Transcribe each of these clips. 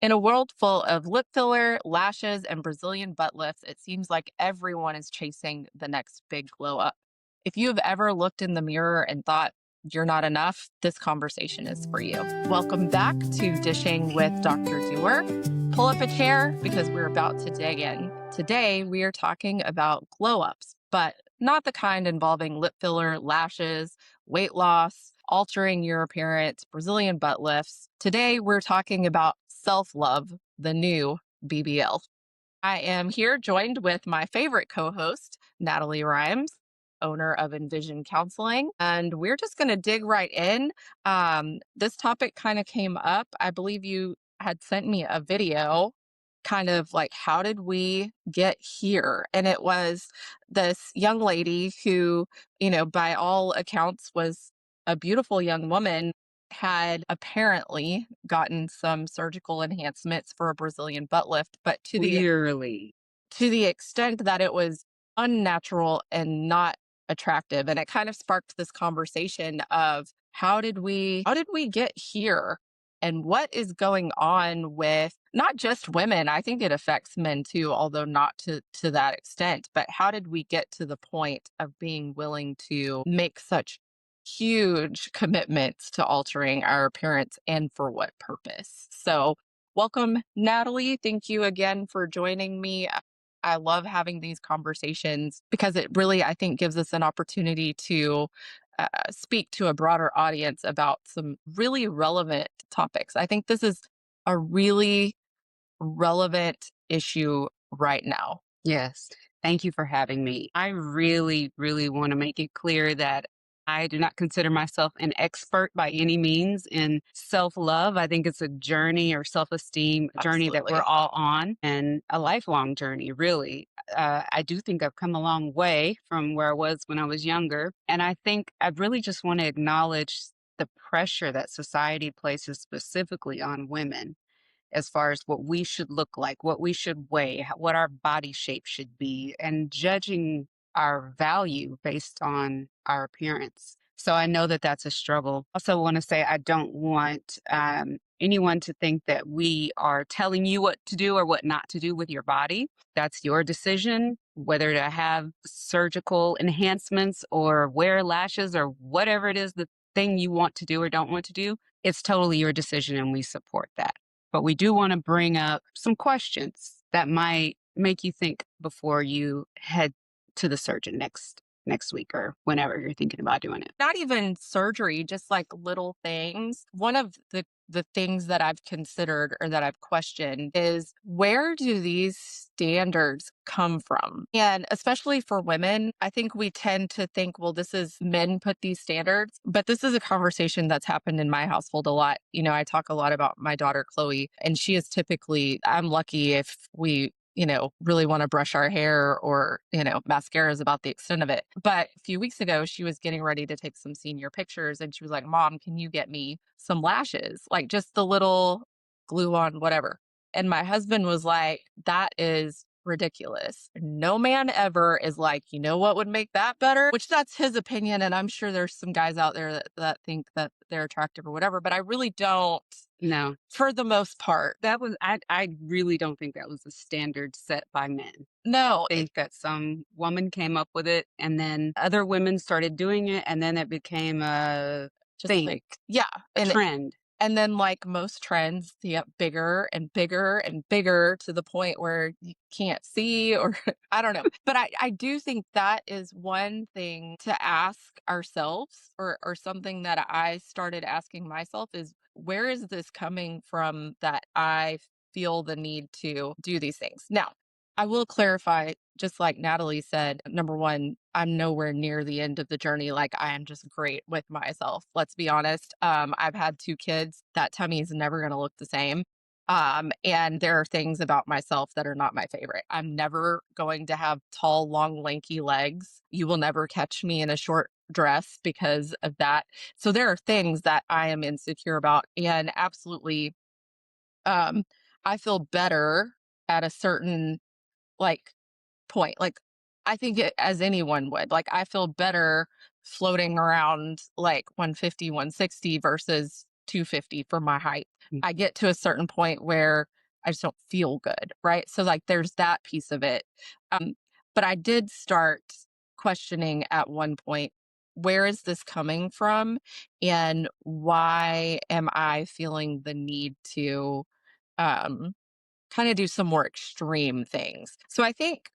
In a world full of lip filler, lashes, and Brazilian butt lifts, it seems like everyone is chasing the next big glow up. If you have ever looked in the mirror and thought you're not enough, this conversation is for you. Welcome back to Dishing with Dr. Doer. Pull up a chair because we're about to dig in. Today, we are talking about glow ups, but not the kind involving lip filler, lashes, weight loss, altering your appearance, Brazilian butt lifts. Today, we're talking about self love, the new BBL. I am here joined with my favorite co host, Natalie Rhymes, owner of Envision Counseling. And we're just going to dig right in. This topic kind of came up. I believe you had sent me a video, kind of like, how did we get here? And it was this young lady who, by all accounts was a beautiful young woman, had apparently gotten some surgical enhancements for a Brazilian butt lift, but Clearly. to the extent that it was unnatural and not attractive. And it kind of sparked this conversation of how did we get here? And what is going on with not just women? I think it affects men too, although not to that extent. But how did we get to the point of being willing to make such huge commitments to altering our appearance, and for what purpose? So welcome, Natalie. Thank you again for joining me. I love having these conversations because it really, I think, gives us an opportunity to speak to a broader audience about some really relevant topics. I think this is a really relevant issue right now. Yes. Thank you for having me. I really, really want to make it clear that I do not consider myself an expert by any means in self love. I think it's a journey or self esteem journey that we're Absolutely. all on and a lifelong journey, really. I do think I've come a long way from where I was when I was younger. And I think I really just want to acknowledge the pressure that society places specifically on women as far as what we should look like, what we should weigh, what our body shape should be, and judging our value based on our appearance. So I know that that's a struggle. Also, want to say I don't want anyone to think that we are telling you what to do or what not to do with your body. That's your decision, whether to have surgical enhancements or wear lashes or whatever it is the thing you want to do or don't want to do. It's totally your decision, and we support that. But we do want to bring up some questions that might make you think before you head to the surgeon next week or whenever you're thinking about doing it. Not even surgery, just like little things. One of the things that I've considered or that I've questioned is, where do these standards come from? And especially for women, I think we tend to think, well, this is men put these standards, but this is a conversation that's happened in my household a lot. I talk a lot about my daughter, Chloe, and she is typically, I'm lucky if we really want to brush our hair, or, mascara is about the extent of it. But a few weeks ago, she was getting ready to take some senior pictures and she was like, Mom, can you get me some lashes? Like just the little glue on, whatever. And my husband was like, that is ridiculous. No man ever is like, you know what would make that better? Which that's his opinion. And I'm sure there's some guys out there that think that they're attractive or whatever, but I really don't, No, for the most part. I really don't think that was a standard set by men. No, I think that some woman came up with it and then other women started doing it and then it became a just thing, like, yeah. a trend. And then, like most trends, they get bigger and bigger and bigger to the point where you can't see, or I don't know. But I do think that is one thing to ask ourselves, or something that I started asking myself is, where is this coming from that I feel the need to do these things? Now, I will clarify, just like Natalie said, number one, I'm nowhere near the end of the journey. Like, I am just great with myself. Let's be honest. I've had two kids. That tummy is never going to look the same. And there are things about myself that are not my favorite. I'm never going to have tall, long, lanky legs. You will never catch me in a short dress because of that. So there are things that I am insecure about. And absolutely, um, I feel better at a certain, like, point. Like, I think as anyone would, like, I feel better floating around like 150, 160 versus 250 for my height. Mm. I get to a certain point where I just don't feel good, right? So, like, there's that piece of it. Um, but I did start questioning at one point, where is this coming from? And why am I feeling the need to um, kind of do some more extreme things? So I think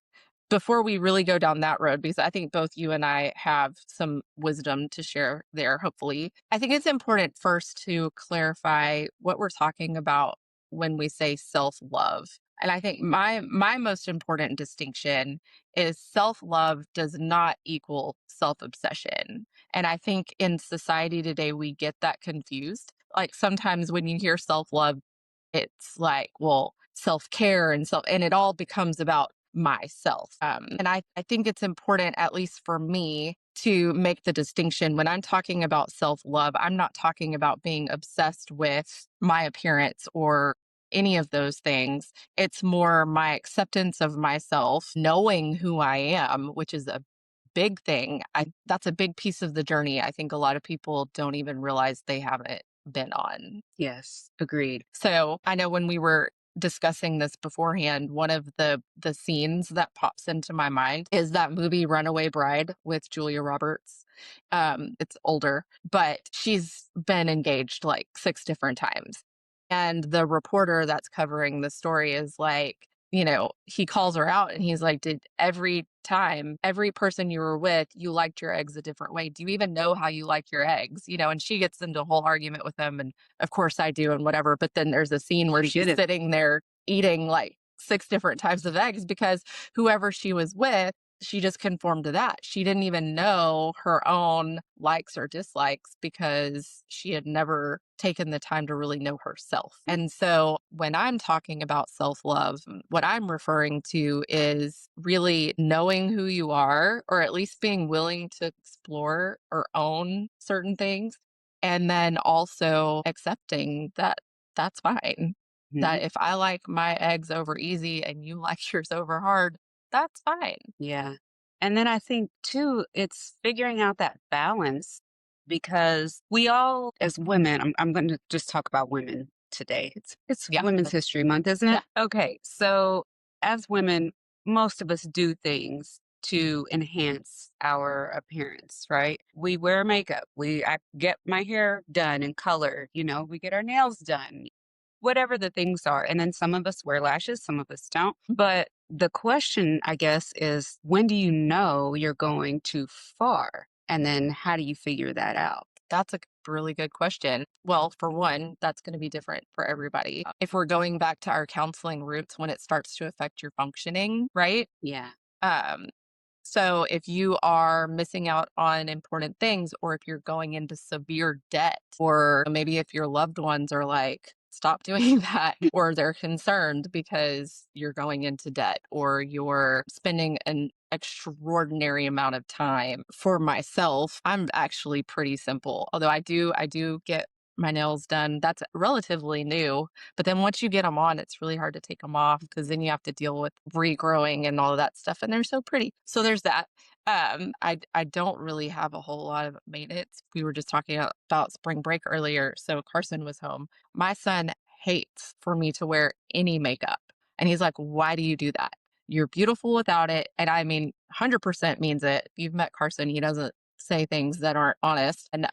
before we really go down that road, because I think both you and I have some wisdom to share there, hopefully, I think it's important first to clarify what we're talking about when we say self love. And I think my most important distinction is self love does not equal self obsession. And I think in society today, we get that confused. Like sometimes when you hear self love, it's like, well, self-care and it all becomes about myself. And I think it's important, at least for me, to make the distinction when I'm talking about self-love, I'm not talking about being obsessed with my appearance or any of those things. It's more my acceptance of myself, knowing who I am, which is a big thing. That's a big piece of the journey. I think a lot of people don't even realize they haven't been on. Yes, agreed. So, I know when we were discussing this beforehand, one of the scenes that pops into my mind is that movie Runaway Bride with Julia Roberts. It's older, but she's been engaged like 6 different times. And the reporter that's covering the story is like, he calls her out and he's like, "Did every time, every person you were with, you liked your eggs a different way? Do you even know how you like your eggs?" And she gets into a whole argument with him. And of course I do and whatever. But then there's a scene where She she's didn't. sitting there eating like 6 different types of eggs because whoever she was with, she just conformed to that. She didn't even know her own likes or dislikes because she had never taken the time to really know herself. And so when I'm talking about self love, what I'm referring to is really knowing who you are, or at least being willing to explore or own certain things. And then also accepting that that's fine. That Mhm. if I like my eggs over easy and you like yours over hard, that's fine. Yeah. And then I think too, it's figuring out that balance because we all, as women, I'm going to just talk about women today. It's Yeah. Women's History Month, isn't Yeah. it? Okay. So as women, most of us do things to enhance our appearance, right? We wear makeup. I get my hair done and colored, we get our nails done, whatever the things are. And then some of us wear lashes, some of us don't. But the question, I guess, is when do you know you're going too far? And then how do you figure that out? That's a really good question. Well, for one, that's going to be different for everybody. If we're going back to our counseling roots, when it starts to affect your functioning, right? Yeah. Um, so if you are missing out on important things, or if you're going into severe debt, or maybe if your loved ones are like, stop doing that, or they're concerned because you're going into debt, or you're spending an extraordinary amount of time. For myself, I'm actually pretty simple. Although I do get my nails done. That's relatively new, but then once you get them on, it's really hard to take them off because then you have to deal with regrowing and all of that stuff, and they're so pretty. So there's that. I don't really have a whole lot of maintenance. We were just talking about spring break earlier, so Carson was home. My son hates for me to wear any makeup, and he's like, "Why do you do that? You're beautiful without it." And I mean, 100% means it. You've met Carson; he doesn't say things that aren't honest. And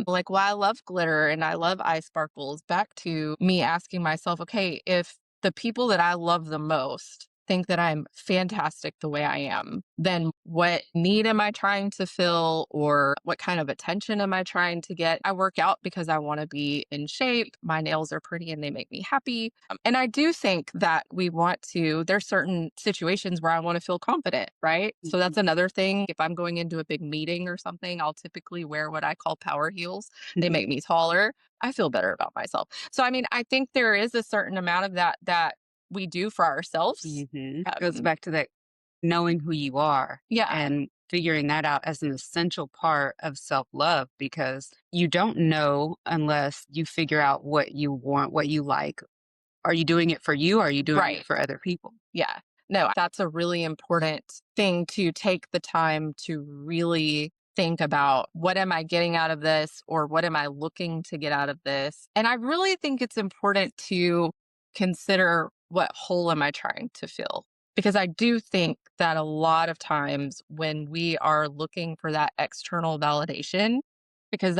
like, well, I love glitter and I love eye sparkles. Back to me asking myself, okay, if the people that I love the most think that I'm fantastic the way I am, then what need am I trying to fill, or what kind of attention am I trying to get? I work out because I want to be in shape. My nails are pretty and they make me happy. And I do think that there's certain situations where I want to feel confident, right? So Mhm. that's another thing. If I'm going into a big meeting or something, I'll typically wear what I call power heels. They make me taller. I feel better about myself. So, I mean, I think there is a certain amount of that we do for ourselves. Goes Um, back to that knowing who you are yeah, and figuring that out as an essential part of self love because you don't know unless you figure out what you want, what you like. Are you doing it for you? Or are you doing it right. for other people? Yeah. No, that's a really important thing to take the time to really think about what am I getting out of this or what am I looking to get out of this? And I really think it's important to consider what hole am I trying to fill? Because I do think that a lot of times when we are looking for that external validation, because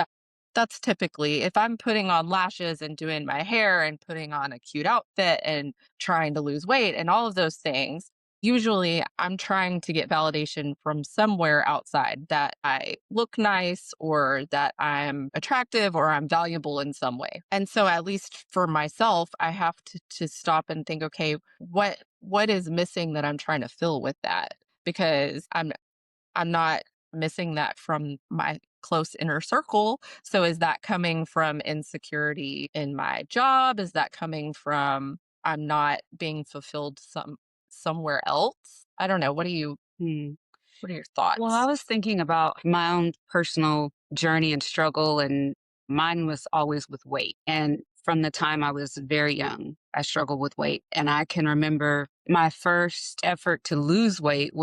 that's typically if I'm putting on lashes and doing my hair and putting on a cute outfit and trying to lose weight and all of those things, usually I'm trying to get validation from somewhere outside that I look nice or that I'm attractive or I'm valuable in some way. And so at least for myself, I have to stop and think, okay, what is missing that I'm trying to fill with that? Because I'm not missing that from my close inner circle. So is that coming from insecurity in my job? Is that coming from I'm not being fulfilled somewhere else? I don't know. Hmm. What are your Well, I thoughts? was thinking about my own personal journey and struggle, and mine was always with weight. And from the time I was very young, I struggled with weight. And I can remember my first effort to lose weight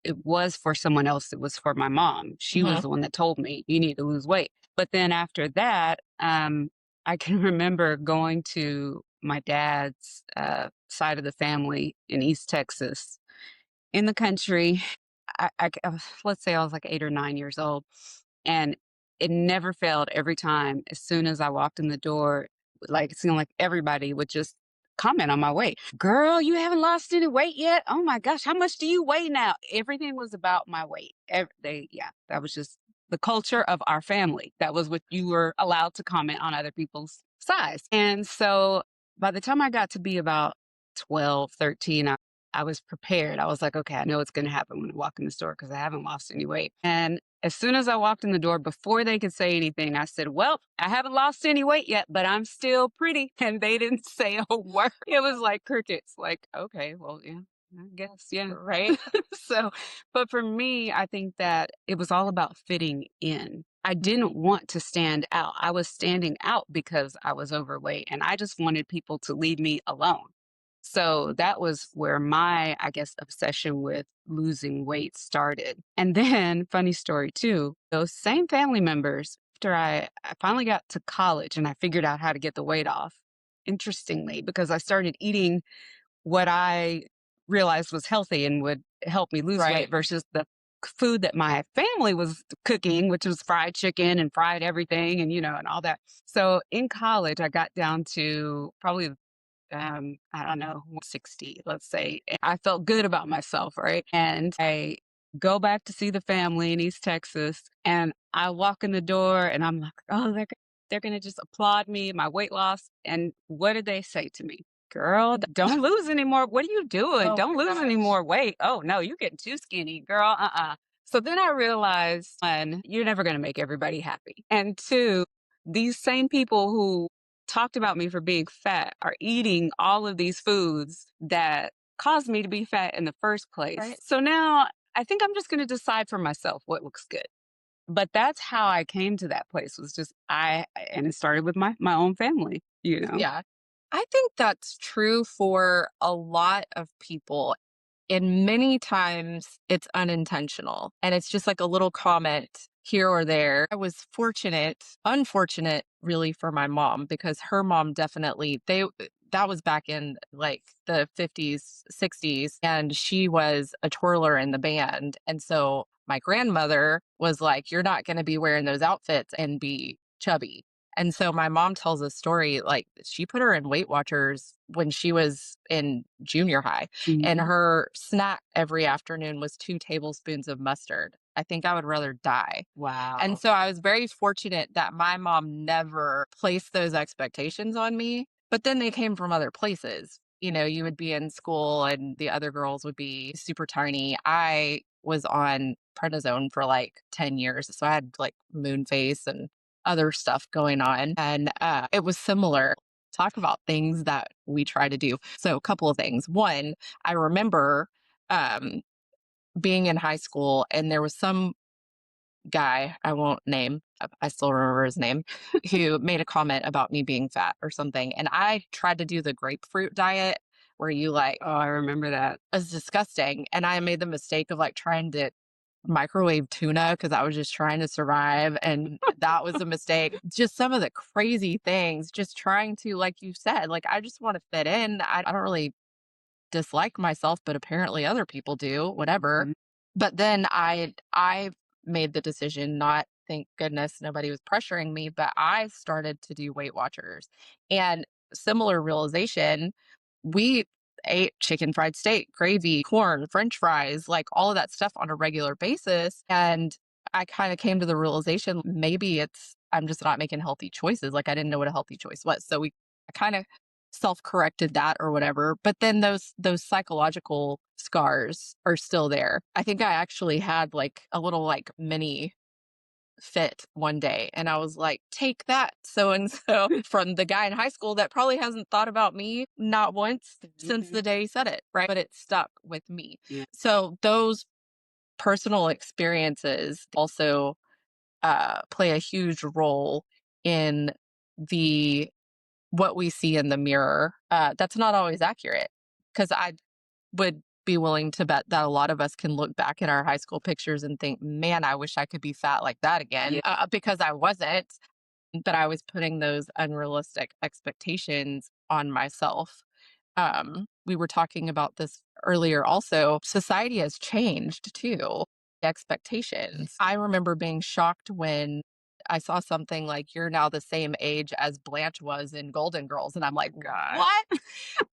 it was for someone else. It was for my mom. She Hmm. was the one that told me, you need to lose weight. But then after that, I can remember going to my dad's side of the family in East Texas in the country. Let's say I was like 8 or 9 years old, and it never failed every time. As soon as I walked in the door, like, it seemed like everybody would just comment on my weight. "Girl, you haven't lost any weight yet? Oh my gosh, how much do you weigh now?" Everything was about my weight. Yeah, that was just the culture of our family. That was what you were allowed to comment on other people's size. And so by the time I got to be about 12, 13, I was prepared. I was like, okay, I know what's going to happen when I walk in the store because I haven't lost any weight. And as soon as I walked in the door, before they could say anything, I said, well, I haven't lost any weight yet, but I'm still pretty. And they didn't say a word. It was like crickets. Like, okay, well, yeah, I guess, yeah. Right? So, but for me, I think that it was all about fitting in. I didn't want to stand out. I was standing out because I was overweight and I just wanted people to leave me alone. So that was where my, I guess, obsession with losing weight started. And then, funny story too, those same family members, after I finally got to college and I figured out how to get the weight off, interestingly, because I started eating what I realized was healthy and would help me lose Right. weight versus the food that my family was cooking, which was fried chicken and fried everything and, and all that. So in college, I got down to probably I don't know, 60, let's say. I felt good about myself, right? And I go back to see the family in East Texas, and I walk in the door and I'm like, oh, they're going to just applaud me, my weight loss. And what did they say to me? Girl, don't lose any more. What are you doing? Oh Don't my lose any gosh. more weight. Oh, no, you're getting too skinny, girl. So then I realized, one, you're never going to make everybody happy. And two, these same people who talked about me for being fat are eating all of these foods that caused me to be fat in the first place. Right. So now I think I'm just going to decide for myself what looks good. But that's how I came to that place was just and it started with my own family. Yeah. I think that's true for a lot of people. And many times it's unintentional and it's just like a little comment here or there. I was unfortunate really for my mom because her mom definitely that was back in like the 50s, 60s and she was a twirler in the band. And so my grandmother was like you're not going to be wearing those outfits and be chubby. And so my mom tells a story like she put her in Weight Watchers when she was in junior high and Mhm. her snack every afternoon was 2 tablespoons of mustard. I think I would rather die. And Wow. so I was very fortunate that my mom never placed those expectations on me, but then they came from other places. You know, you would be in school and the other girls would be super tiny. I was on prednisone for like 10 years, so I had like moon face and other stuff going on, and, it was similar. Talk about things that we try to do. So, a couple of things. One, I remember, um, being in high school, and there was some guy, I won't name, I still remember his name, who made a comment about me being fat or something, and I tried to do the grapefruit diet where you, like Oh, I remember that. it was disgusting, and I made the mistake of, like, trying to microwave tuna because I was just trying to survive, and that was a mistake. Just some of the crazy things, just trying to, like you said, like, I just wanna fit in. I don't really dislike myself, but apparently other people do, whatever. Mhm. But then I made the decision, not thank goodness nobody was pressuring me, but I started to do Weight Watchers. And similar realization, we ate chicken fried steak, gravy, corn, french fries, like all of that stuff on a regular basis. And I kind of came to the realization maybe it's I'm just not making healthy choices. Like I didn't know what a healthy choice was. So I kind of self-corrected that or whatever, but then those psychological scars are still there. I think I actually had like a little like mini fit one day and I was like, "Take that so and so," from the guy in high school that probably hasn't thought about me not once since Mhm. the day he said it, right? But it stuck with me. Yeah. So those personal experiences also play a huge role in the what we see in the mirror. That's not always accurate because I would be willing to bet that a lot of us can look back at our high school pictures and think, man, I wish I could be fat like that again, Yeah. because I wasn't, but I was putting those unrealistic expectations on myself. We were talking about this earlier also. Society has changed too, expectations. I remember being shocked when I saw something like you're now the same age as Blanche was in Golden Girls. And I'm like, God. what?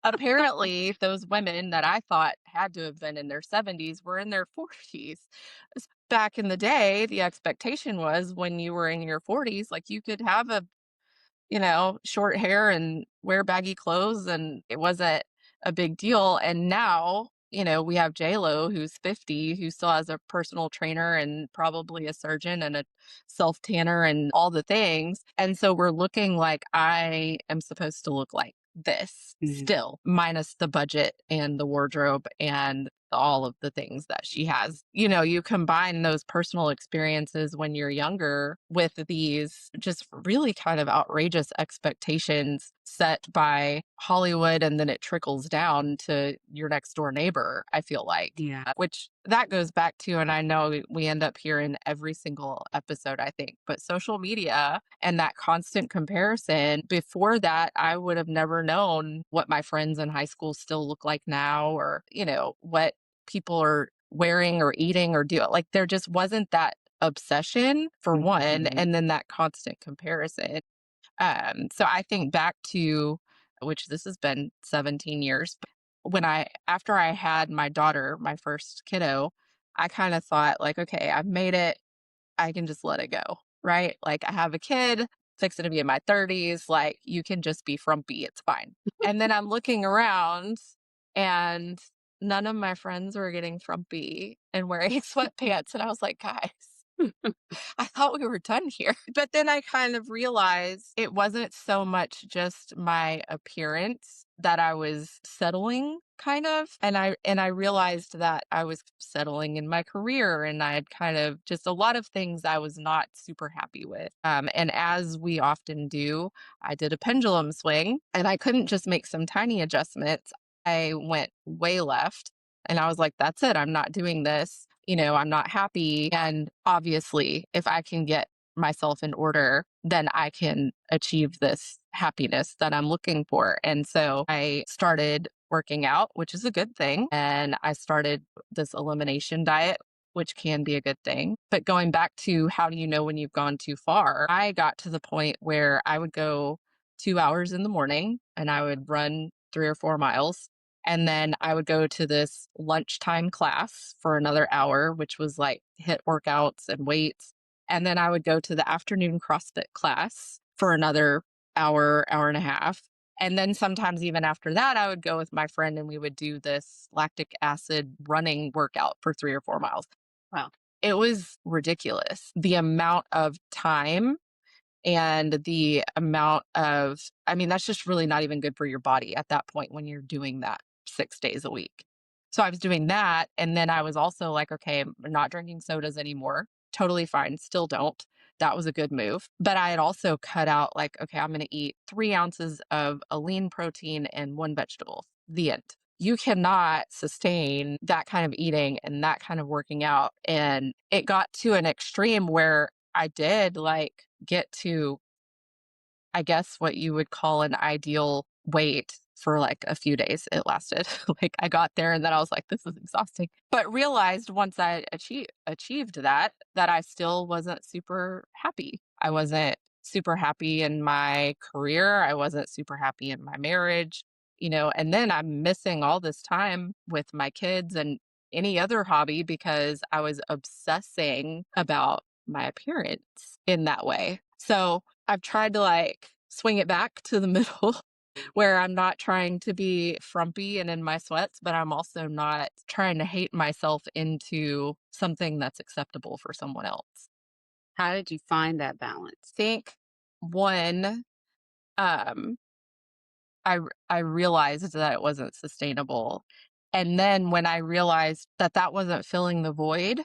Apparently, those women that I thought had to have been in their 70s were in their 40s. Back in the day, the expectation was when you were in your 40s, like you could have a short hair and wear baggy clothes, and it wasn't a big deal. And now, we have J-Lo who's 50, who still has a personal trainer and probably a surgeon and a self tanner and all the things. And so we're looking like I am supposed to look like this Mhm. still, minus the budget and the wardrobe and all of the things that she has. You combine those personal experiences when you're younger with these just really kind of outrageous expectations set by Hollywood, and then it trickles down to your next door neighbor, I feel like. Yeah. Which that goes back to, and I know we end up here in every single episode, I think, but social media and that constant comparison. Before that, I would have never known what my friends in high school still look like now, or, what people are wearing or eating or do. Like there just wasn't that obsession for one, Mhm. and then that constant comparison. So I think back to, which this has been 17 years, but after I had my daughter, my first kiddo, I kind of thought like, okay, I've made it. I can just let it go, right? Like I have a kid, fixing to be in my 30s, like you can just be frumpy, it's fine. And then I'm looking around and none of my friends were getting frumpy and wearing sweatpants. And I was like, guys, I thought we were done here. But then I kind of realized it wasn't so much just my appearance that I was settling kind of, and I realized that I was settling in my career, and I had kind of just a lot of things I was not super happy with. And as we often do, I did a pendulum swing and I couldn't just make some tiny adjustments. I went way left and I was like, that's it. I'm not doing this. I'm not happy. And obviously, if I can get myself in order, then I can achieve this happiness that I'm looking for. And so I started working out, which is a good thing. And I started this elimination diet, which can be a good thing. But going back to how do you know when you've gone too far? I got to the point where I would go 2 hours in the morning and I would run 3 or 4 miles. And then I would go to this lunchtime class for another hour, which was like hit workouts and weights. And then I would go to the afternoon CrossFit class for another hour, hour and a half. And then sometimes even after that, I would go with my friend and we would do this lactic acid running workout for 3 or 4 miles. Wow. It was ridiculous. The amount of time and the amount of, I mean, that's just really not even good for your body at that point when you're doing that 6 days a week. So I was doing that. And then I was also like, okay, I'm not drinking sodas anymore. Totally fine. Still don't. That was a good move. But I had also cut out, like, okay, I'm going to eat 3 ounces of a lean protein and one vegetable. The end. you cannot sustain that kind of eating and that kind of working out. And it got to an extreme where I did like get to, I guess, what you would call an ideal weight for like a few days. It lasted. Like I got there and then I was like, this is exhausting. But realized once I achieved that I still wasn't super happy. I wasn't super happy in my career. I wasn't super happy in my marriage, and then I'm missing all this time with my kids and any other hobby because I was obsessing about my appearance in that way. So I've tried to like swing it back to the middle where I'm not trying to be frumpy and in my sweats, but I'm also not trying to hate myself into something that's acceptable for someone else. How did you find that balance? Think one, um, I realized that it wasn't sustainable. And then when I realized that that wasn't filling the void,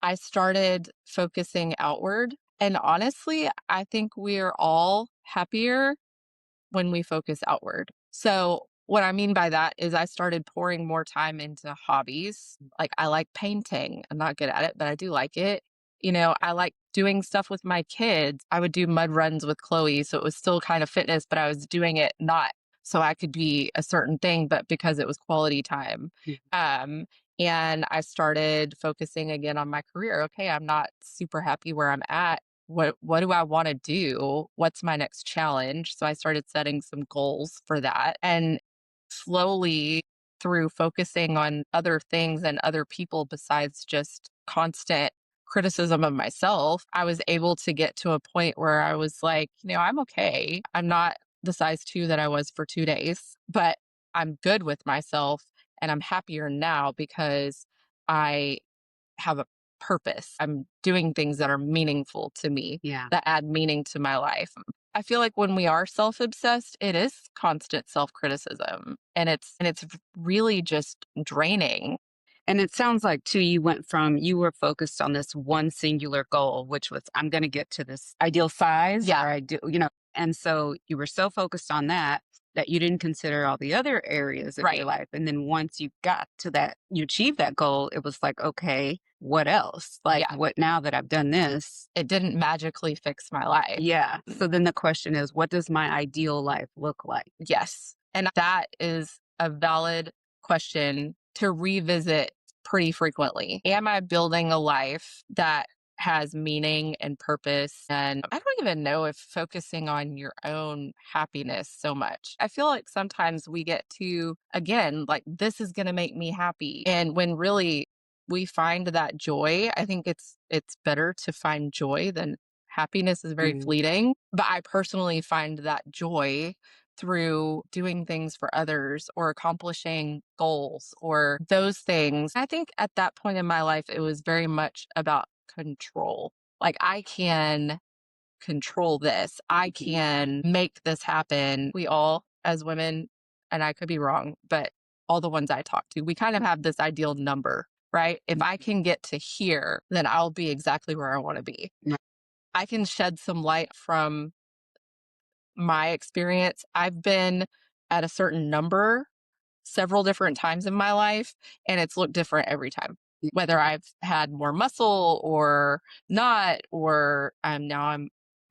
I started focusing outward. And honestly, I think we're all happier when we focus outward. So, what I mean by that is I started pouring more time into hobbies. Like, I like painting. I'm not good at it, but I do like it. I like doing stuff with my kids. I would do mud runs with Chloe. So, it was still kind of fitness, but I was doing it not so I could be a certain thing, but because it was quality time. Mm. Um, and I started focusing again on my career. Okay, I'm not super happy where I'm at. What do I want to do? What's my next challenge? So I started setting some goals for that. And slowly through focusing on other things and other people besides just constant criticism of myself, I was able to get to a point where I was like, I'm okay. I'm not the size 2 that I was for 2 days, but I'm good with myself and I'm happier now because I have a purpose. I'm doing things that are meaningful to me, Yeah. that add meaning to my life. I feel like when we are self-obsessed, it is constant self-criticism and it's really just draining. And it sounds like too, you were focused on this one singular goal, which was I'm going to get to this ideal size Yeah, or I do, and so you were so focused on that that you didn't consider all the other areas of your right. life. And then once you got to that, you achieved that goal, it was like, okay, what else? Like Yeah, what now that I've done this? it didn't magically fix my life. Yeah. So then the question is, what does my ideal life look like? Yes. And that is a valid question to revisit pretty frequently. Am I building a life that has meaning and purpose? And I don't even know if focusing on your own happiness so much. I feel like sometimes we get to, again, like, this is going to make me happy. And when really we find that joy, I think it's better to find joy than happiness is very Mm, fleeting. But I personally find that joy through doing things for others or accomplishing goals or those things. I think at that point in my life, it was very much about control. Like, I can control this, I mhm, can make this happen. We all, as women, and I could be wrong, but all the ones I talk to, we kind of have this ideal number, right? If I mhm, can get to here, then I'll be exactly where I want to be. right, I can shed some light from my experience. I've been at a certain number several different times in my life, and it's looked different every time. yeah, Whether I've had more muscle or not, or now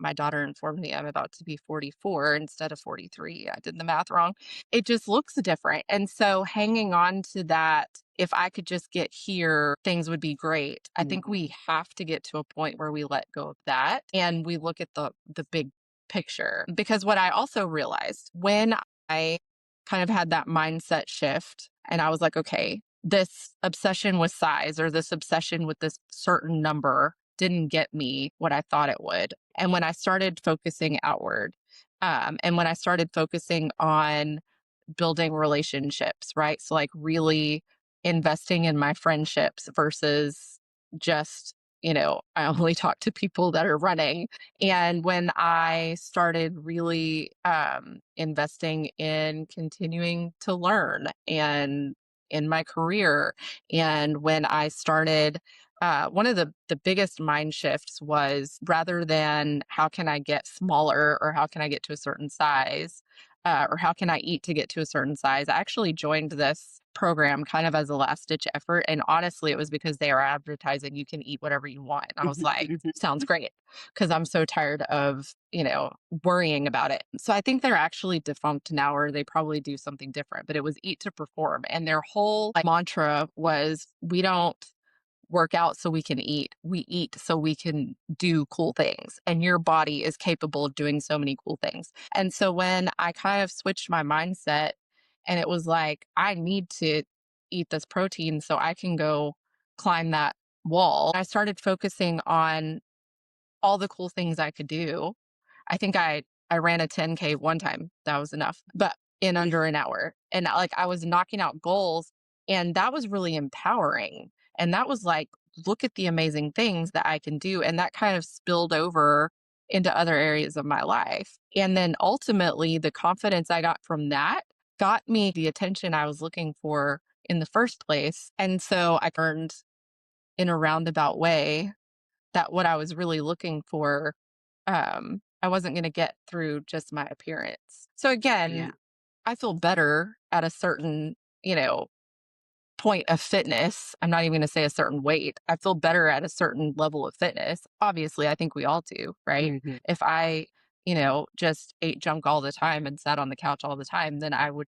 my daughter informed me I'm about to be 44 instead of 43. I did the math wrong. It just looks different. And so hanging on to that, if I could just get here, things would be great. I yeah, think we have to get to a point where we let go of that and we look at the big picture. Because what I also realized when I kind of had that mindset shift and I was like, okay, this obsession with size or this obsession with this certain number didn't get me what I thought it would. And when I started focusing outward, and when I started focusing on building relationships, right? So, like, really investing in my friendships versus just, I only talk to people that are running. And when I started really investing in continuing to learn and in my career, and when I started, one of the biggest mind shifts was rather than how can I get smaller or how can I get to a certain size, or how can I eat to get to a certain size. I actually joined this program kind of as a last ditch effort. And honestly, it was because they are advertising you can eat whatever you want. And I was Mhm, like, mhm. sounds great. Cause I'm so tired of, worrying about it. So I think they're actually defunct now, or they probably do something different, but it was eat to perform. And their whole mantra was we don't work out so we can eat. We eat so we can do cool things. And your body is capable of doing so many cool things. And so when I kind of switched my mindset and it was like, I need to eat this protein so I can go climb that wall, I started focusing on all the cool things I could do. I think I ran a 10K one time. That was enough, but in under an hour. And like I was knocking out goals and that was really empowering. And that was like, look at the amazing things that I can do. And that kind of spilled over into other areas of my life. And then ultimately, the confidence I got from that got me the attention I was looking for in the first place. And so I earned in a roundabout way that what I was really looking for, I wasn't gonna get through just my appearance. So Yeah. again, I feel better at a certain, you know, point of fitness. I'm not even gonna say a certain weight. I feel better at a certain level of fitness. Obviously, I think we all do, right? Mhm. If I, just ate junk all the time and sat on the couch all the time, then I would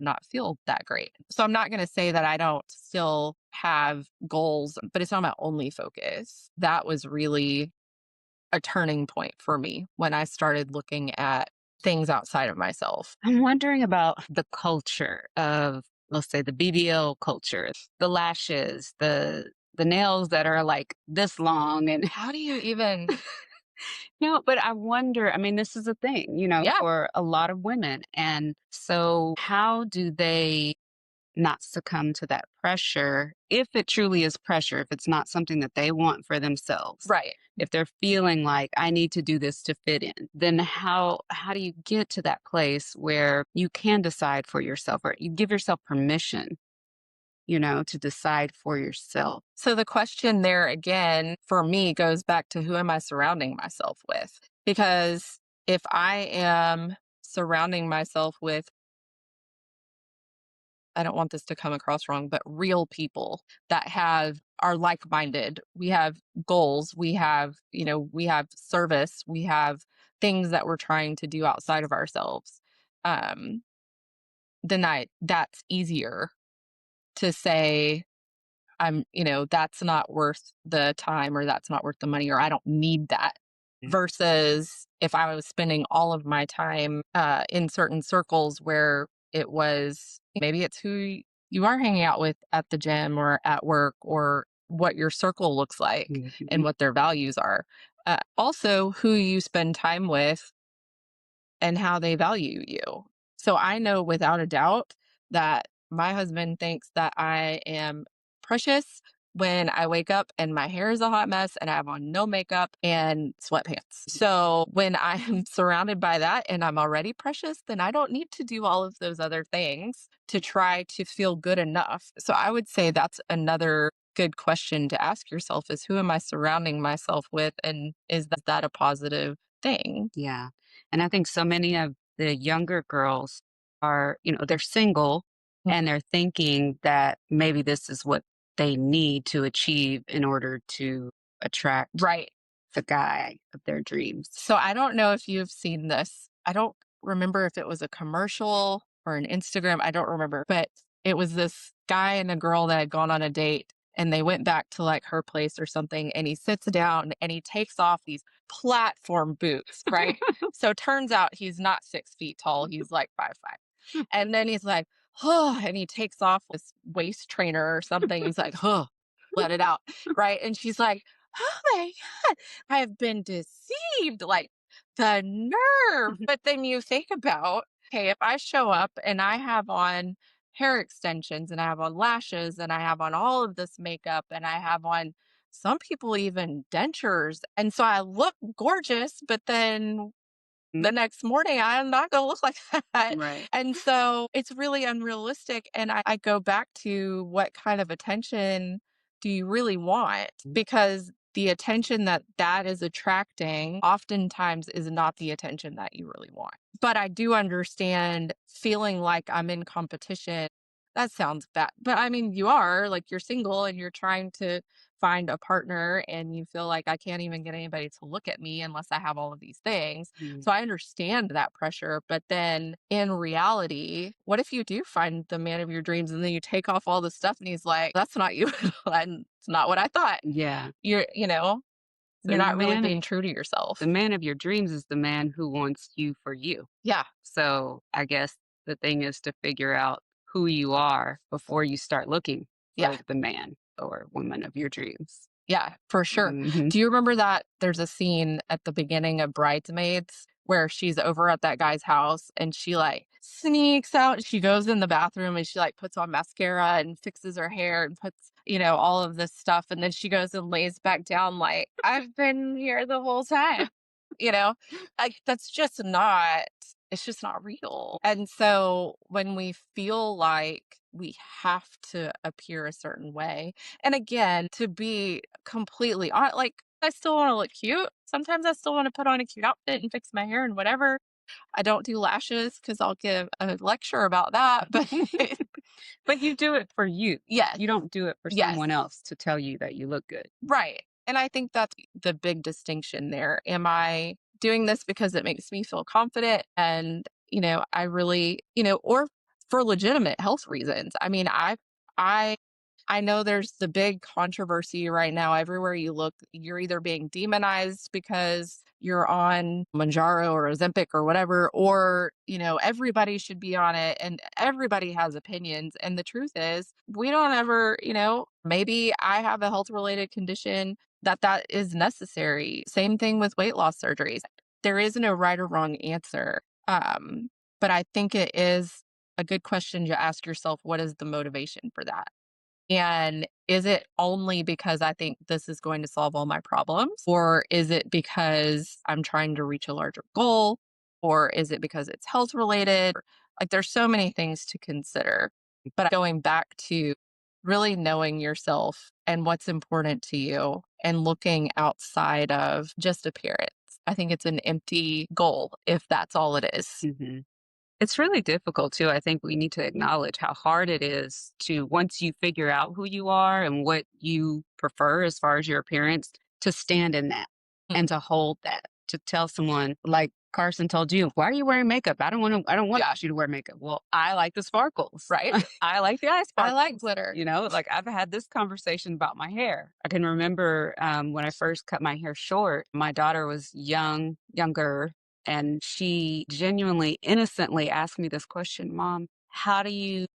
not feel that great. So I'm not gonna say that I don't still have goals, but it's not my only focus. That was really a turning point for me when I started looking at things outside of myself. I'm wondering about the culture of, let's say, the BBL culture, the lashes, the nails that are like this long and How do you even no, but I wonder, I mean, this is a thing, Yeah, for a lot of women. And so how do they not succumb to that pressure if it truly is pressure, if it's not something that they want for themselves? right. If they're feeling like I need to do this to fit in, then how do you get to that place where you can decide for yourself or you give yourself permission, to decide for yourself? So the question there again for me goes back to who am I surrounding myself with? Because if I am surrounding myself with, I don't want this to come across wrong, but real people that are like-minded. We have goals, we have service, we have things that we're trying to do outside of ourselves. Um, then that's easier to say that's not worth the time or that's not worth the money or I don't need that. Versus if I was spending all of my time in certain circles where it was maybe it's who you are hanging out with at the gym or at work or what your circle looks like and Mhm. what their values are. Also, who you spend time with and how they value you. So I know without a doubt that my husband thinks that I am precious when I wake up and my hair is a hot mess and I have on no makeup and sweatpants. So when I'm surrounded by that and I'm already precious, then I don't need to do all of those other things to try to feel good enough. So I would say that's another good question to ask yourself is who am I surrounding myself with and is that a positive thing? Yeah. And I think so many of the younger girls are, they're single and they're thinking that maybe this is what they need to achieve in order to attract Right. the guy of their dreams. So I don't know if you've seen this. I don't remember if it was a commercial or an Instagram. I don't remember, but it was this guy and a girl that had gone on a date and they went back to like her place or something and he sits down and he takes off these platform boots, right? So turns out he's not 6 feet tall. He's like 5'5". And then he's like, oh, and he takes off this waist trainer or something. He's like, oh, let it out. Right. And she's like, oh my God, I have been deceived. Like the nerve. But then you think about, okay, if I show up and I have on hair extensions and I have on lashes and I have on all of this makeup and I have on some people even dentures. And so I look gorgeous, but then Mhm. the next morning, I'm not gonna look like that. Right. And so it's really unrealistic. And I go back to what kind of attention do you really want? Mhm. Because the attention that that is attracting oftentimes is not the attention that you really want. But I do understand feeling like I'm in competition. That sounds bad. But I mean, you are like you're single and you're trying to find a partner and you feel like I can't even get anybody to look at me unless I have all of these things. Mhm. So I understand that pressure. But then in reality, what if you do find the man of your dreams and then you take off all the stuff and he's like, that's not you. And it's not what I thought. Yeah. You're And not really being true to the yourself. man of your dreams is the man who wants you for you. Yeah. So I guess the thing is to figure out who you are before you start looking Yeah. for the man or woman of your dreams. Yeah, for sure. Mhm. Do you remember that there's a scene at the beginning of Bridesmaids where she's over at that guy's house and she like sneaks out. She goes in the bathroom and she like puts on mascara and fixes her hair and puts, all of this stuff. And then she goes and lays back down like, I've been here the whole time. You know, like that's just not, it's just not real. And so when we feel like we have to appear a certain way, and again, to be completely hon like, I still wanna look cute. Sometimes I still wanna put on a cute outfit and fix my hair and whatever. I don't do lashes because 'cause I'll give a lecture about that, but But you do it for you. yes, You don't do it for yes, someone else to tell you that you look good. right, and I think that's the big distinction there. Am I doing this because it makes me feel confident and, I really or for legitimate health reasons? I mean, I I know there's the big controversy right now. Everywhere you look, you're either being demonized because you're on Manjaro or Ozempic or whatever, or, everybody should be on it and everybody has opinions. And the truth is, we don't ever, maybe I have a health related condition that is necessary. Same thing with weight loss surgeries. There is no right or wrong answer. But I think it is a good question to ask yourself, what is the motivation for that? And is it only because I think this is going to solve all my problems? Or is it because I'm trying to reach a larger goal? Or is it because it's health related? Like there's so many things to consider. But going back to really knowing yourself and what's important to you and looking outside of just appearance. I think it's an empty goal if that's all it is. Mhm. It's really difficult too. I think we need to acknowledge how hard it is to once you figure out who you are and what you prefer as far as your appearance, to stand in that Mm, and to hold that. To tell someone like Carson told you, "Why are you wearing makeup? I don't want yeah, you to wear makeup." Well, I like the sparkles. right. I like the eye I like sparkles. glitter. Like I've had this conversation about my hair. I can remember when I first cut my hair short, my daughter was younger, and she genuinely innocently asked me this question, "Mom, how do you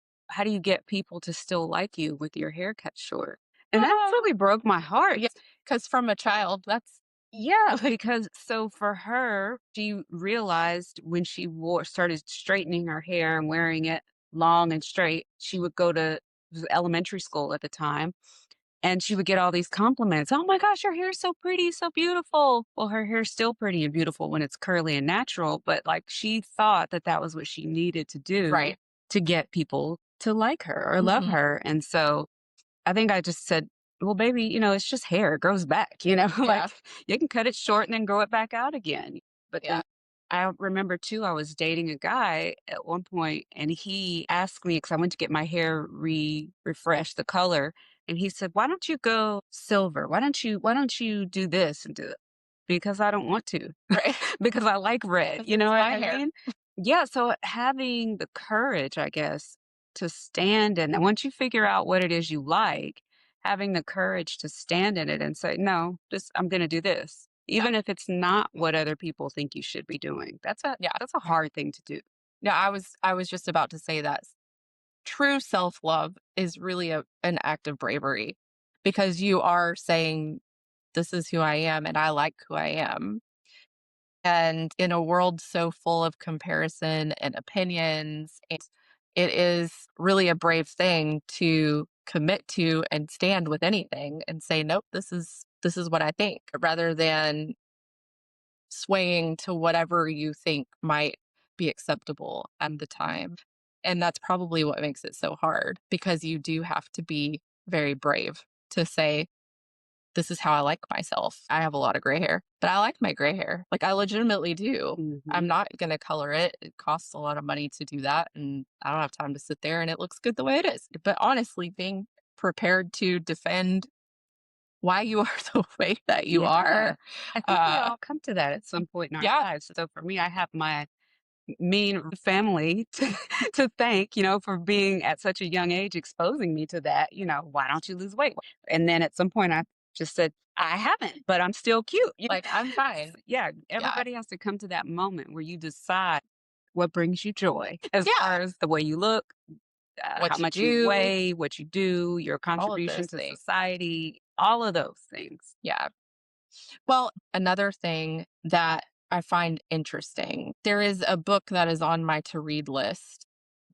get people to still like you with your hair cut short?" And that really broke my heart. Yeah, because from a child, that's Yeah, because so for her, she realized when she started straightening her hair and wearing it long and straight, she would go to, it was elementary school at the time, and she would get all these compliments. "Oh my gosh, your hair is so pretty, so beautiful." Well, her hair's still pretty and beautiful when it's curly and natural, but like she thought that that was what she needed to do right. to get people to like her or love Mhm. her. And so I think I just said, "Well, baby, it's just hair. It grows back, Yeah, like you can cut it short and then grow it back out again." But yeah. then I remember too, I was dating a guy at one point and he asked me, because I went to get my hair refreshed, the color. And he said, "Why don't you go silver? Why don't you do this and do it?" Because I don't want to, Right. because I like red. 'Cause You know it's what my I hair. mean? Yeah. So having the courage, I guess, to stand in, and once you figure out what it is you like, having the courage to stand in it and say, "No, this I'm gonna do this." Yeah, Even if it's not what other people think you should be doing. yeah. That's a hard thing to do. No, I was just about to say that true self-love is really an act of bravery because you are saying, "This is who I am, and I like who I am." And in a world so full of comparison and opinions, it is really a brave thing to commit to and stand with anything and say, "Nope, this is what I think," rather than swaying to whatever you think might be acceptable at the time. And that's probably what makes it so hard because you do have to be very brave to say, this is how I like myself. I have a lot of gray hair, but I like my gray hair. Like I legitimately do. I'm Mhm. not going to color it. It costs a lot of money to do that. And I don't have time to sit there and it looks good the way it is. But honestly, being prepared to defend why you are the way that you Yeah. are. I think we Uh, all come to that at some point in our yeah, lives. So for me, I have my mean family to thank, for being at such a young age, exposing me to that, why don't you lose weight? And then at some point I just said, I haven't, but I'm still cute. like I'm fine. Yeah. Yeah. Everybody has to come to that moment where you decide what brings you joy as Yeah. far as the way you look, how What you much you do, weigh, what you do, your all of contribution those to things. society, all of those things. Yeah. Well, another thing that I find interesting, there is a book that is on my to read list,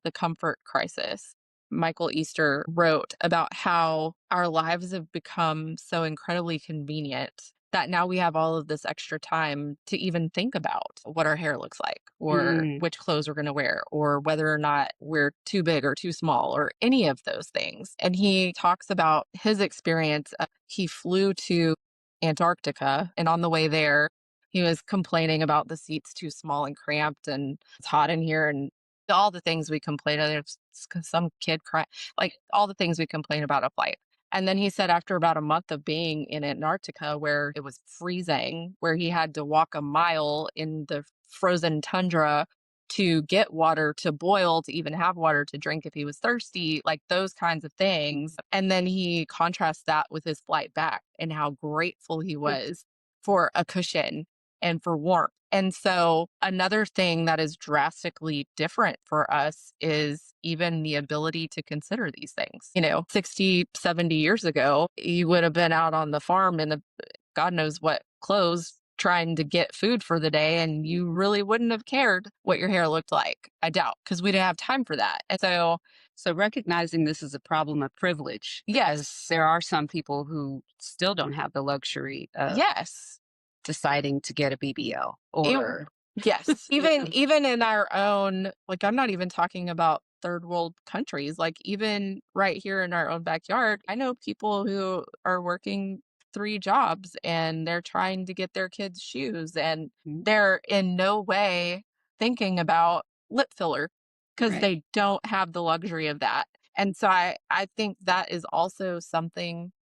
The Comfort Crisis. Michael Easter wrote about how our lives have become so incredibly convenient that now we have all of this extra time to even think about what our hair looks like or Mm, which clothes we're going to wear or whether or not we're too big or too small or any of those things. And he talks about his experience. He flew to Antarctica. And on the way there, he was complaining about the seats too small and cramped and it's hot in here and all the things we complain of. There's some kid cry, like all the things we complain about a flight. And then he said after about a month of being in Antarctica where it was freezing, where he had to walk a mile in the frozen tundra to get water to boil, to even have water to drink if he was thirsty, like those kinds of things. And then he contrasts that with his flight back and how grateful he was for a cushion and for warmth. And so, another thing that is drastically different for us is even the ability to consider these things. 60, 70 years ago, you would have been out on the farm in the God knows what clothes trying to get food for the day, and you really wouldn't have cared what your hair looked like. I doubt, because we didn't have time for that. And so, So recognizing this is a problem of privilege, because yes, there are some people who still don't have the luxury of yes. deciding to get a BBL It or Yes. you Even in our own, like, I'm not even talking about third world countries, like, even right here in our own backyard, I know people who are working 3 jobs, and they're trying to get their kids shoes, and Mhm. they're in no way thinking about lip filler because Right. they don't have the luxury of that. And so I think that is also something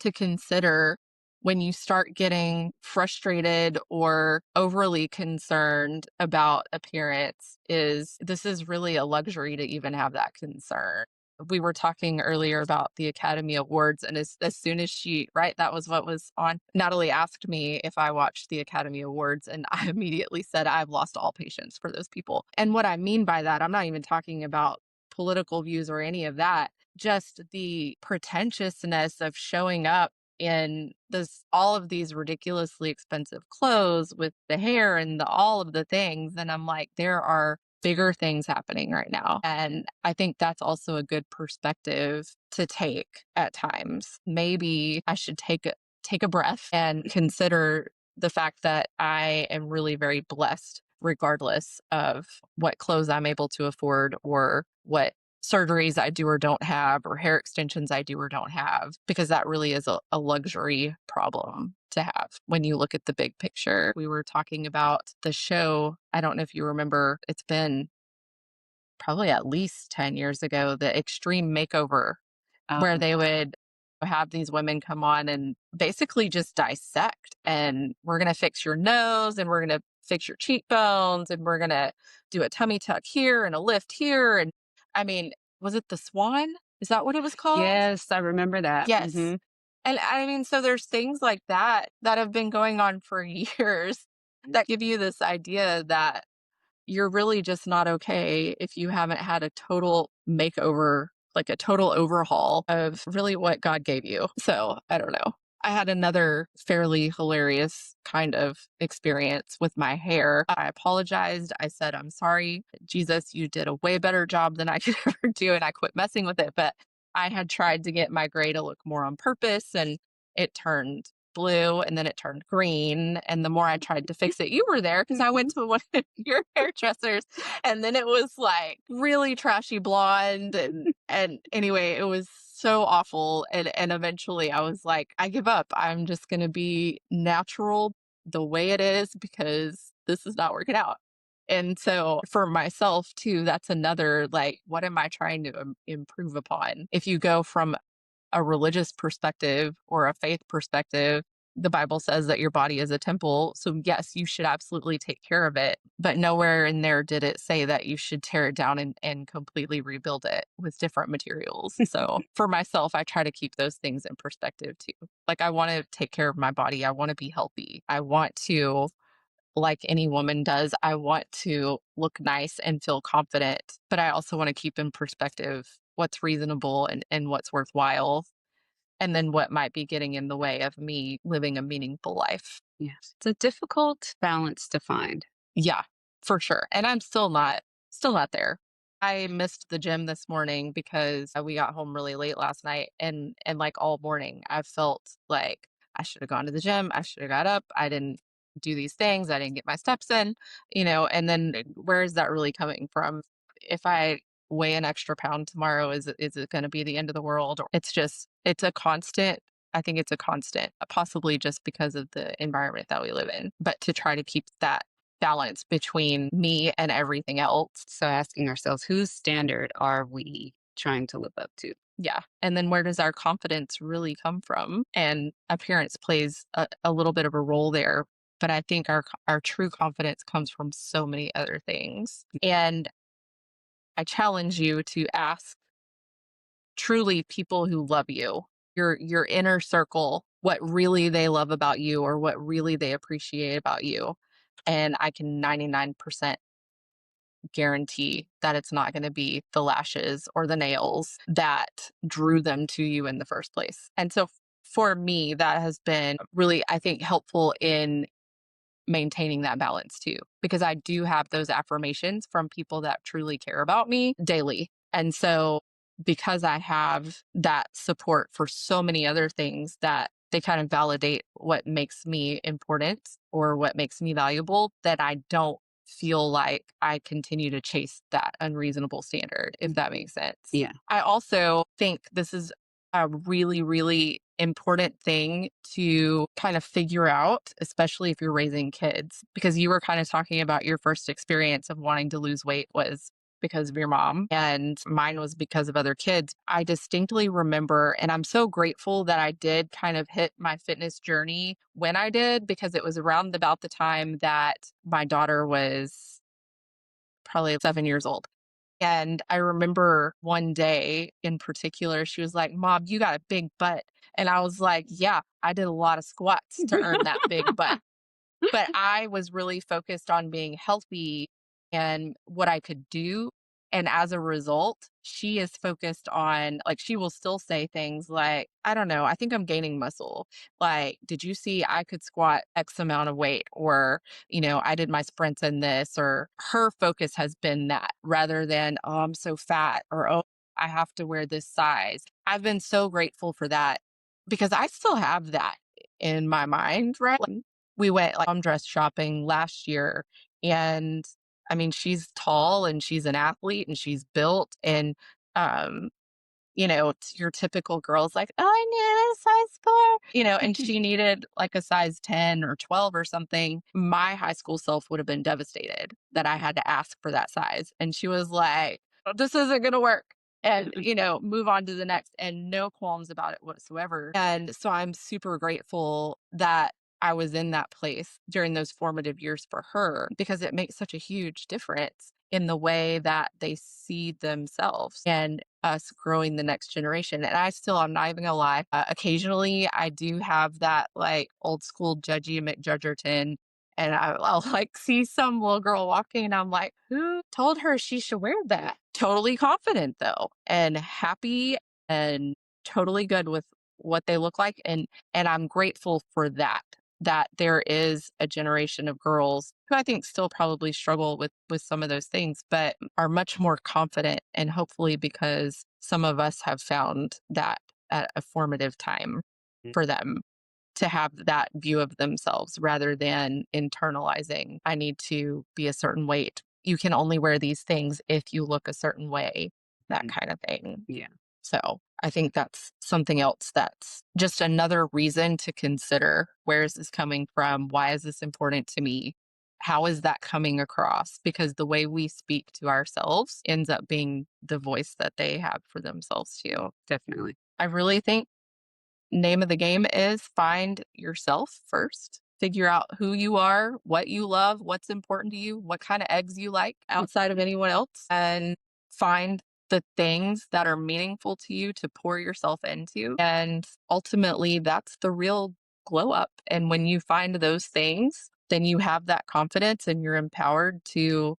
to consider when you start getting frustrated or overly concerned about appearance is this is really a luxury to even have that concern. We were talking earlier about the Academy Awards, and as soon as right, that was what was on. Natalie asked me if I watched the Academy Awards, and I immediately said I've lost all patience for those people. And what I mean by that, I'm not even talking about political views or any of that, just the pretentiousness of showing up in this all of these ridiculously expensive clothes with the hair and all of the things. And I'm like, there are bigger things happening right now. And I think that's also a good perspective to take at times. Maybe I should take a breath and consider the fact that I am really very blessed regardless of what clothes I'm able to afford or what surgeries I do or don't have, or hair extensions I do or don't have, because that really is a luxury problem to have when you look at the big picture. We were talking about the show. I don't know if you remember, it's been probably at least 10 years ago, the Extreme Makeover, where they would have these women come on and basically just dissect. And we're going to fix your nose and we're going to fix your cheekbones and we're going to do a tummy tuck here and a lift here. And I mean, was it the Swan? Is that what it was called? Yes, I remember that. Yes. Hmm. And I mean, so there's things like that that have been going on for years that give you this idea that you're really just not okay if you haven't had a total makeover, like a total overhaul of really what God gave you. So I don't know. I had another fairly hilarious kind of experience with my hair. I apologized. I said, I'm sorry. Jesus, you did a way better job than I could ever do. And I quit messing with it. But I had tried to get my gray to look more on purpose and it turned blue and then it turned green. And the more I tried to fix it, you were there because I went to one of your hairdressers and then it was like really trashy blonde. And anyway, it was so awful. And eventually I was like, I give up. I'm just gonna be natural the way it is because this is not working out. And so for myself too, that's another like, what am I trying to improve upon? If you go from a religious perspective or a faith perspective, the Bible says that your body is a temple. So, yes, you should absolutely take care of it. But nowhere in there did it say that you should tear it down and completely rebuild it with different materials. So, for myself, I try to keep those things in perspective too. Like, I want to take care of my body. I want to be healthy. I want to, like any woman does, I want to look nice and feel confident. But I also want to keep in perspective what's reasonable and what's worthwhile and then what might be getting in the way of me living a meaningful life. Yes. It's a difficult balance to find. Yeah, for sure. And I'm still not there. I missed the gym this morning because we got home really late last night and like all morning I felt like I should have gone to the gym. I should have got up. I didn't do these things. I didn't get my steps in, and then where is that really coming from? If I weigh an extra pound tomorrow, is it going to be the end of the world? Or it's a constant. I think it's a constant, possibly just because of the environment that we live in, but to try to keep that balance between me and everything else. So asking ourselves, whose standard are we trying to live up to? Yeah. And then where does our confidence really come from? And appearance plays a little bit of a role there. But I think our true confidence comes from so many other things. And I challenge you to ask truly people who love you, your inner circle, what really they love about you or what really they appreciate about you. And I can 99% guarantee that it's not going to be the lashes or the nails that drew them to you in the first place. And so for me, that has been really, I think, helpful in maintaining that balance too, because I do have those affirmations from people that truly care about me daily. And so because I have that support for so many other things that they kind of validate what makes me important or what makes me valuable, that I don't feel like I continue to chase that unreasonable standard, if that makes sense. Yeah. I also think this is a really, really important thing to kind of figure out, especially if you're raising kids, because you were kind of talking about your first experience of wanting to lose weight was because of your mom, and mine was because of other kids. I distinctly remember, and I'm so grateful that I did kind of hit my fitness journey when I did, because it was around about the time that my daughter was probably 7 years old. And I remember one day in particular, she was like, "Mom, you got a big butt." And I was like, "Yeah, I did a lot of squats to earn that big butt." But I was really focused on being healthy and what I could do, and as a result, she is focused on like, she will still say things like, "I don't know, I think I'm gaining muscle." Like, "Did you see I could squat X amount of weight?" Or, "I did my sprints in this," or her focus has been that rather than, "Oh, I'm so fat," or, "Oh, I have to wear this size." I've been so grateful for that because I still have that in my mind, right? We went like dress shopping last year, and I mean, she's tall and she's an athlete and she's built and um your typical girl's like, "Oh, I need a size 4," and she needed like a size 10 or 12 or something. My high school self would have been devastated that I had to ask for that size. And she was like, "Oh, this isn't going to work." And, move on to the next, and no qualms about it whatsoever. And so I'm super grateful that I was in that place during those formative years for her, because it makes such a huge difference in the way that they see themselves and us growing the next generation. And I'm not even gonna lie, occasionally I do have that like old school judgy McJudgerton. And I'll like see some little girl walking and I'm like, who told her she should wear that? Totally confident though, and happy and totally good with what they look like. And I'm grateful for that there is a generation of girls who I think still probably struggle with some of those things, but are much more confident, and hopefully because some of us have found that at a formative time for them to have that view of themselves rather than internalizing, "I need to be a certain weight. You can only wear these things if you look a certain way," that Mhm. kind of thing. Yeah. So I think that's something else that's just another reason to consider, where is this coming from? Why is this important to me? How is that coming across? Because the way we speak to ourselves ends up being the voice that they have for themselves too. Definitely. I really think name of the game is find yourself first. Figure out who you are, what you love, what's important to you, what kind of eggs you like outside of anyone else, and find the things that are meaningful to you to pour yourself into. And ultimately, that's the real glow up. And when you find those things, then you have that confidence and you're empowered to,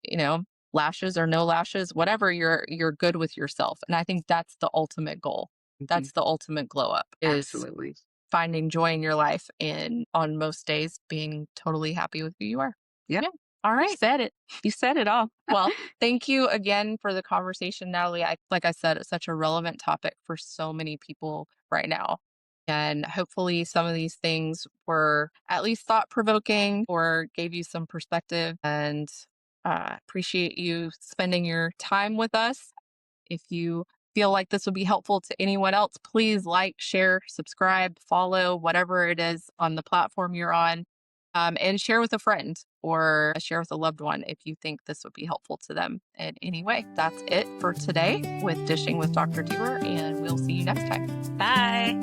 you know, lashes or no lashes, whatever, you're good with yourself. And I think that's the ultimate goal. Mhm. That's the ultimate glow up is Absolutely. finding joy in your life and on most days being totally happy with who you are. Yep. Yeah. All You right. said it. You said it all. Well, thank you again for the conversation, Natalie. Like I said, it's such a relevant topic for so many people right now. And hopefully, some of these things were at least thought provoking or gave you some perspective. And appreciate you spending your time with us. If you feel like this would be helpful to anyone else, please like, share, subscribe, follow, whatever it is on the platform you're on, and share with a friend or share with a loved one if you think this would be helpful to them in any way. That's it for today with Dishing with Dr. Dewar, and we'll see you next time. Bye.